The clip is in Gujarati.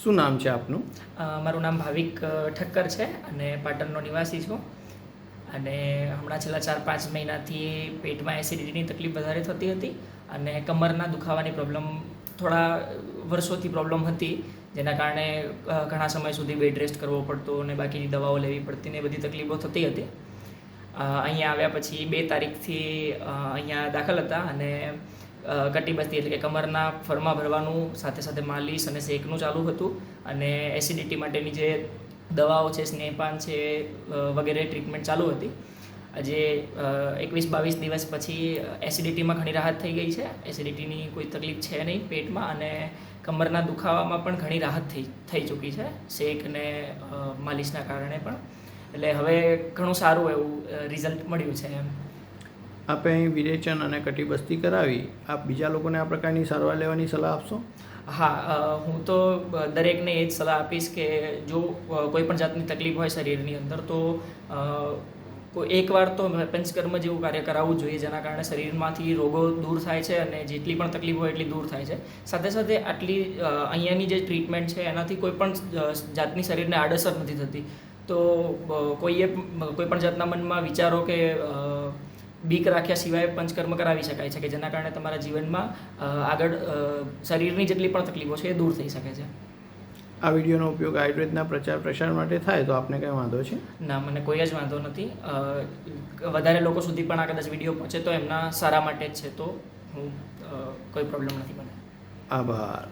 શું નામ છે આપનું? મારું નામ ભાવિક ઠક્કર છે અને પાટણનો નિવાસી છું. અને હમણાં છેલ્લા 4-5 મહિનાથી પેટમાં એસિડિટીની તકલીફ વધારે થતી હતી અને કમરના દુખાવાની પ્રોબ્લેમ થોડા વર્ષોથી પ્રોબ્લેમ હતી, જેના કારણે ઘણા સમય સુધી બેડ રેસ્ટ કરવો પડતો અને બાકીની દવાઓ લેવી પડતી ને બધી તકલીફો થતી હતી. અહીંયા આવ્યા પછી 2 તારીખથી અહીંયા દાખલ હતા અને કટિબસ્તી એટલે કે કમરના ફરમાં ભરવાનું, સાથે સાથે માલિશ અને શેકનું ચાલુ હતું અને એસિડિટી માટેની જે દવાઓ છે, સ્નેપાન છે વગેરે ટ્રીટમેન્ટ ચાલુ હતી. આજે 21-22 દિવસ પછી એસિડિટીમાં ઘણી રાહત થઈ ગઈ છે. એસિડિટીની કોઈ તકલીફ છે નહીં પેટમાં અને કમરના દુખાવામાં પણ ઘણી રાહત થઈ ચૂકી છે શેક અને માલિશના કારણે પણ. એટલે હવે ઘણું સારું એવું રિઝલ્ટ મળ્યું છે એમ. આપે અહીં વિરેચન અને કટિબસ્તી કરાવી, આપ બીજા લોકોને આ પ્રકારની સારવાર લેવાની સલાહ આપશો? હા, હું તો દરેકને એ જ સલાહ આપીશ કે જો કોઈ પણ જાતની તકલીફ હોય શરીરની અંદર તો એકવાર તો પંચકર્મ જેવું કાર્ય કરાવવું જોઈએ, જેના કારણે શરીરમાંથી રોગો દૂર થાય છે અને જેટલી પણ તકલીફ હોય એટલી દૂર થાય છે. સાથે સાથે આટલી અહીંયાની જે ટ્રીટમેન્ટ છે એનાથી કોઈ પણ જાતની શરીરને આડઅસર નથી થતી. તો કોઈ પણ જાતના મનમાં વિચારો કે બીક રાખ્યા સિવાય પંચકર્મ કરાવી શકાય છે કે જેના કારણે તમારા જીવનમાં આગળ શરીરની જેટલી પણ તકલીફો છે એ દૂર થઈ શકે છે. આ વિડીયોનો ઉપયોગ આયુર્વેદના પ્રચાર પ્રસાર માટે થાય તો આપને કંઈ વાંધો છે? ના, મને કોઈ જ વાંધો નથી. વધારે લોકો સુધી પણ આ કદાચ વિડીયો પહોંચે તો એમના સારા માટે જ છે, તો હું કોઈ પ્રોબ્લેમ નથી મને. આભાર.